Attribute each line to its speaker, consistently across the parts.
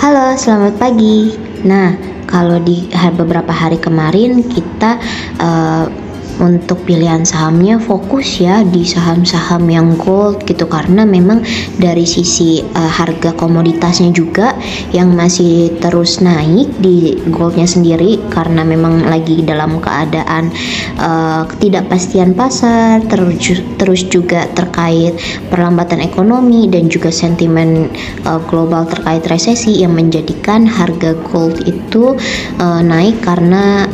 Speaker 1: Halo, selamat pagi. Nah, kalau di beberapa hari kemarin kita eh, untuk pilihan sahamnya fokus ya di saham-saham yang gold gitu, karena memang dari sisi harga komoditasnya juga yang masih terus naik di goldnya sendiri, karena memang lagi dalam keadaan ketidakpastian pasar, terus juga terkait perlambatan ekonomi dan juga sentimen global terkait resesi yang menjadikan harga gold itu naik karena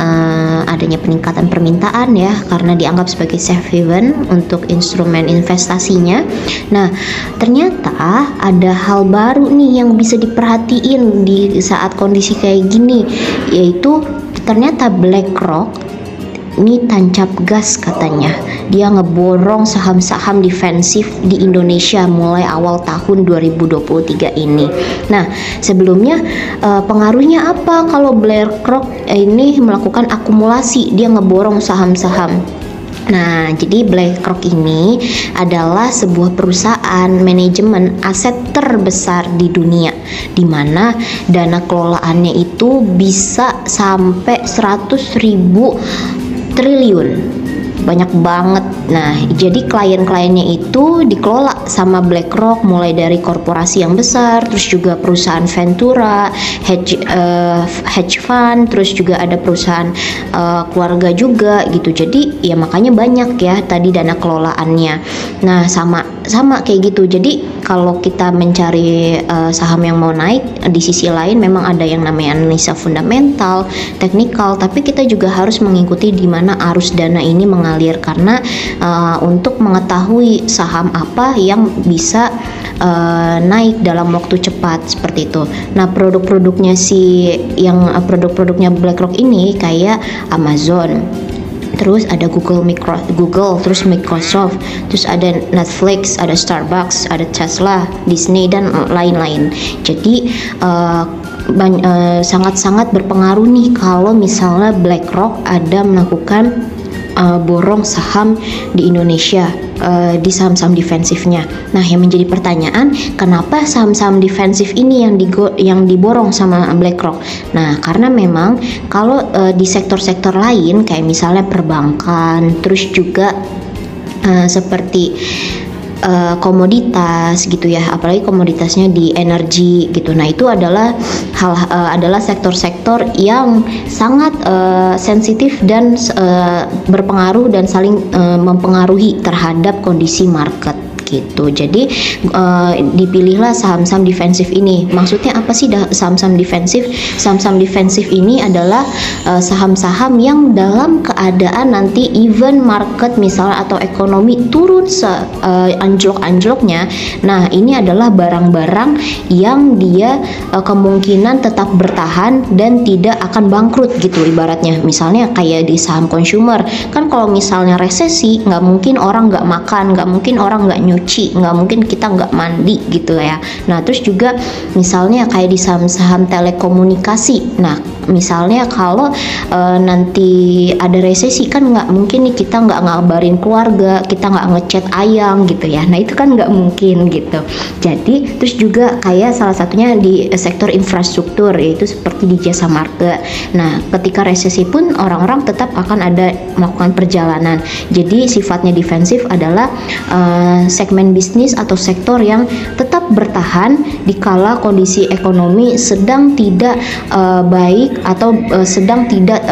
Speaker 1: adanya peningkatan permintaan ya, karena dianggap sebagai safe haven untuk instrumen investasinya. Nah, ternyata ada hal baru nih yang bisa diperhatiin di saat kondisi kayak gini, yaitu ternyata BlackRock ini tancap gas katanya. Dia ngeborong saham-saham defensif di Indonesia mulai awal tahun 2023 ini. Nah, sebelumnya pengaruhnya apa kalau BlackRock ini melakukan akumulasi, dia ngeborong saham-saham. Nah, jadi BlackRock ini adalah sebuah perusahaan manajemen aset terbesar di dunia, di mana dana kelolaannya itu bisa sampai 100.000 triliun, banyak banget. Nah, jadi klien-kliennya itu dikelola sama BlackRock, mulai dari korporasi yang besar, terus juga perusahaan Ventura, hedge fund, terus juga ada perusahaan keluarga juga gitu. Jadi ya makanya banyak ya tadi dana kelolaannya. Nah, sama kayak gitu. Jadi kalau kita mencari saham yang mau naik, di sisi lain memang ada yang namanya analisa fundamental, teknikal, tapi kita juga harus mengikuti di mana arus dana ini mengalir, karena untuk mengetahui saham apa yang bisa naik dalam waktu cepat seperti itu. Nah, produk-produknya produk-produknya BlackRock ini kayak Amazon, terus ada Google, terus Microsoft, terus ada Netflix, ada Starbucks, ada Tesla, Disney dan lain-lain. Jadi sangat-sangat berpengaruh nih kalau misalnya BlackRock ada melakukan borong saham di Indonesia, di saham-saham defensifnya. Nah, yang menjadi pertanyaan, kenapa saham-saham defensif ini yang diborong sama BlackRock? Nah, karena memang kalau di sektor-sektor lain kayak misalnya perbankan, terus juga seperti komoditas gitu ya, apalagi komoditasnya di energi gitu. Nah, itu adalah adalah sektor-sektor yang sangat sensitif dan berpengaruh dan saling mempengaruhi terhadap kondisi market gitu. Jadi dipilihlah saham-saham defensif ini. Maksudnya apa sih saham-saham defensif? Saham-saham defensif ini adalah saham-saham yang dalam keadaan nanti even market misalnya atau ekonomi turun anjlok-anjloknya, nah ini adalah barang-barang yang dia kemungkinan tetap bertahan dan tidak akan bangkrut gitu ibaratnya. Misalnya kayak di saham consumer, kan kalau misalnya resesi nggak mungkin orang nggak makan, nggak mungkin orang nggak nyuci, nggak mungkin kita nggak mandi gitu ya. Nah, terus juga misalnya kayak di saham-saham telekomunikasi. Nah, misalnya kalau nanti ada resesi kan nggak mungkin nih kita nggak ngabarin keluarga, kita nggak ngechat ayang gitu ya. Nah, itu kan nggak mungkin gitu. Jadi terus juga kayak salah satunya di sektor infrastruktur, yaitu seperti di jasa marga. Nah, ketika resesi pun orang-orang tetap akan ada melakukan perjalanan. Jadi sifatnya defensif adalah segmen bisnis atau sektor yang tetap bertahan dikala kondisi ekonomi sedang tidak baik atau sedang tidak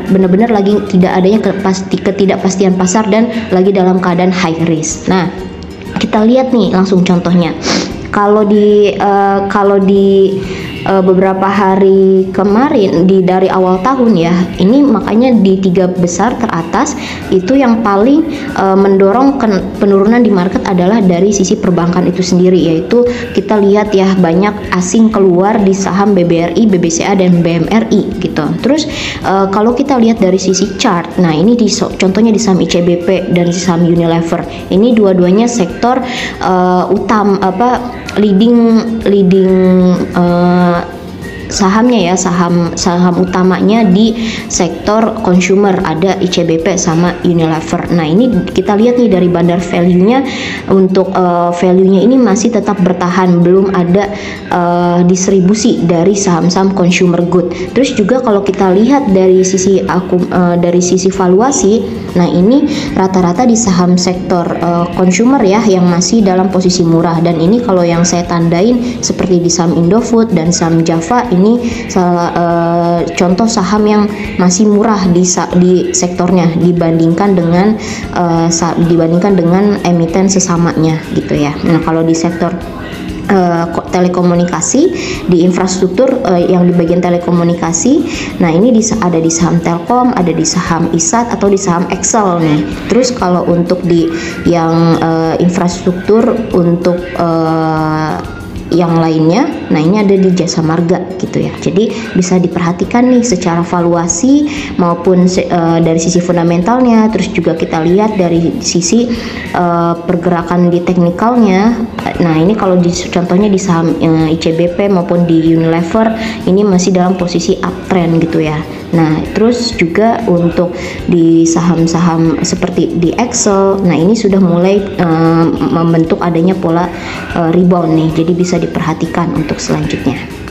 Speaker 1: benar-benar lagi tidak adanya ketidakpastian pasar dan lagi dalam keadaan high risk. Nah, kita lihat nih langsung contohnya. Kalau di beberapa hari kemarin dari awal tahun ya, ini makanya di 3 besar teratas itu yang paling mendorong penurunan di market adalah dari sisi perbankan itu sendiri, yaitu kita lihat ya banyak asing keluar di saham BBRI, BBCA dan BMRI gitu. Terus kalau kita lihat dari sisi chart, nah ini contohnya di saham ICBP dan di saham Unilever, ini dua-duanya sektor leading sahamnya ya, saham utamanya di sektor consumer ada ICBP sama Unilever. Nah ini kita lihat nih dari Bandar value-nya, untuk value-nya ini masih tetap bertahan, belum ada distribusi dari saham-saham consumer good. Terus juga kalau kita lihat dari sisi valuasi, nah ini rata-rata di saham sektor consumer ya yang masih dalam posisi murah, dan ini kalau yang saya tandain seperti di saham Indofood dan saham Java, ini contoh saham yang masih murah di sektornya dibandingkan dengan emiten sesamanya gitu ya. Nah kalau di sektor telekomunikasi, di infrastruktur yang di bagian telekomunikasi, nah ini ada di saham Telkom, ada di saham ISAT atau di saham Excel nih. Terus kalau untuk di yang infrastruktur untuk yang lainnya, nah ini ada di Jasa Marga gitu ya. Jadi bisa diperhatikan nih secara valuasi maupun dari sisi fundamentalnya. Terus juga kita lihat dari sisi pergerakan di teknikalnya. Nah ini kalau contohnya di saham ICBP maupun di Unilever, ini masih dalam posisi uptrend gitu ya. Nah terus juga untuk di saham-saham seperti di Excel, nah ini sudah mulai membentuk adanya pola rebound nih, jadi bisa diperhatikan untuk selanjutnya.